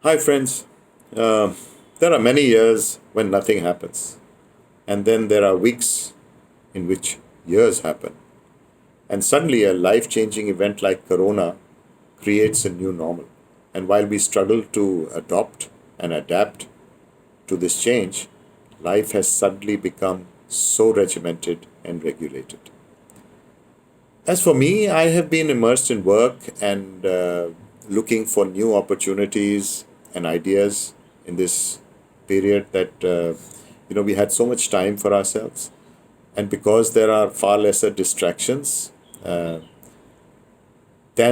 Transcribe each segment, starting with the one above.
Hi, friends. Uh, there are many years when nothing happens, and then there are weeks in which years happen. And suddenly, a life changing event like Corona creates a new normal. And while we struggle to adopt and adapt to this change, life has suddenly become so regimented and regulated. As for me, I have been immersed in work and looking for new opportunities and ideas in this period that we had so much time for ourselves, and because there are far lesser distractions than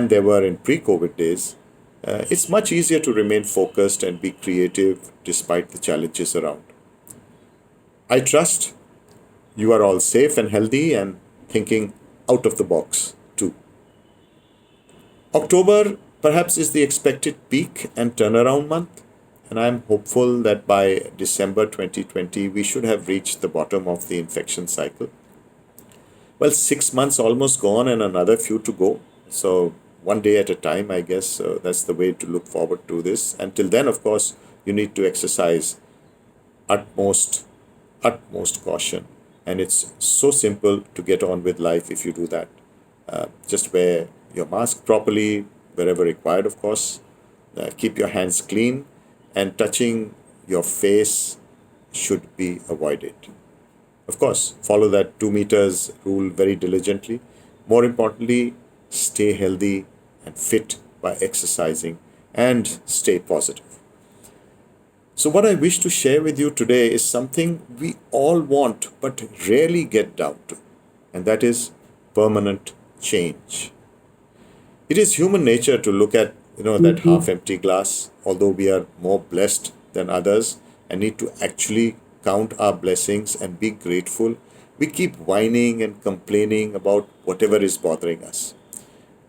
there were in pre-COVID days, it's much easier to remain focused and be creative despite the challenges around. I trust you are all safe and healthy and thinking out of the box too. October perhaps is the expected peak and turnaround month, and I'm hopeful that by December 2020 we should have reached the bottom of the infection cycle. Well, 6 months almost gone and another few to go. So, one day at a time, I guess. So that's the way to look forward to this. Until then, of course, you need to exercise utmost, utmost caution. And it's so simple to get on with life if you do that. Just wear your mask properly, wherever required, of course. Keep your hands clean, and touching your face should be avoided. Of course, follow that 2 meters rule very diligently. More importantly, stay healthy and fit by exercising and stay positive. So, what I wish to share with you today is something we all want but rarely get down to, and that is permanent change. It is human nature to look at that half empty glass, although we are more blessed than others and need to actually count our blessings and be grateful. We keep whining and complaining about whatever is bothering us.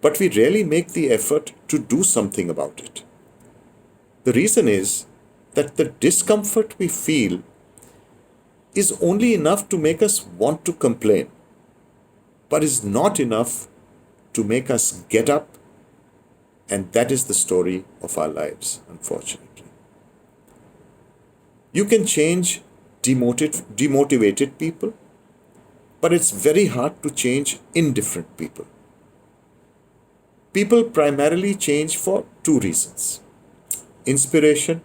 But we rarely make the effort to do something about it. The reason is that the discomfort we feel is only enough to make us want to complain, but is not enough to make us get up, and that is the story of our lives, unfortunately. You can change demotivated people, but it's very hard to change indifferent people. People primarily change for two reasons: inspiration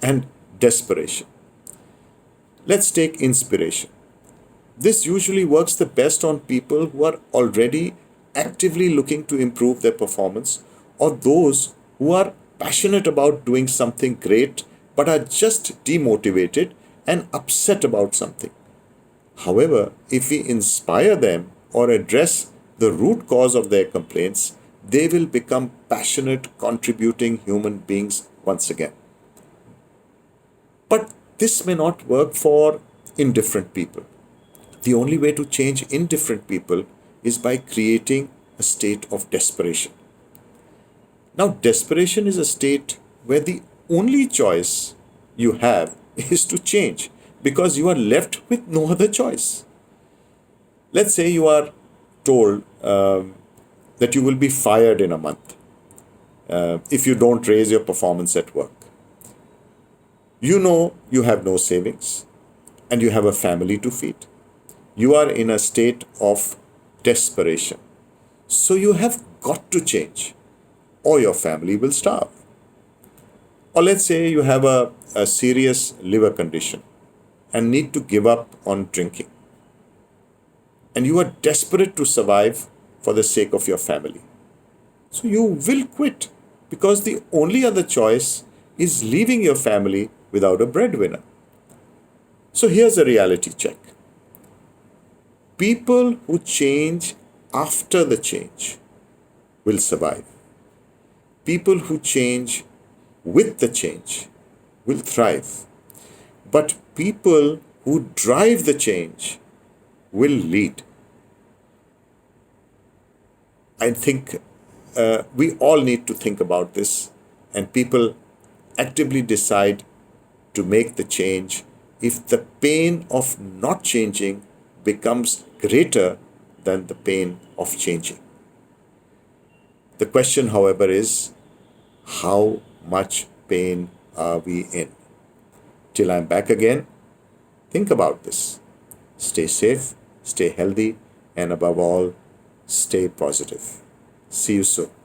and desperation. Let's take inspiration. This usually works the best on people who are already actively looking to improve their performance, or those who are passionate about doing something great but are just demotivated and upset about something. However, if we inspire them or address the root cause of their complaints, they will become passionate, contributing human beings once again. But this may not work for indifferent people. The only way to change indifferent people is by creating a state of desperation. Now, desperation is a state where the only choice you have is to change because you are left with no other choice. Let's say you are told that you will be fired in a month if you don't raise your performance at work. You know you have no savings and you have a family to feed. You are in a state of desperation. So you have got to change or your family will starve. Or let's say you have a serious liver condition and need to give up on drinking. And you are desperate to survive for the sake of your family. So you will quit because the only other choice is leaving your family without a breadwinner. So here's a reality check. People who change after the change will survive. People who change with the change will thrive. But people who drive the change will lead. I think we all need to think about this, and people actively decide to make the change if the pain of not changing becomes greater than the pain of changing. The question, however, is how much pain are we in? Till I'm back again, think about this. Stay safe, stay healthy, and above all, stay positive. See you soon.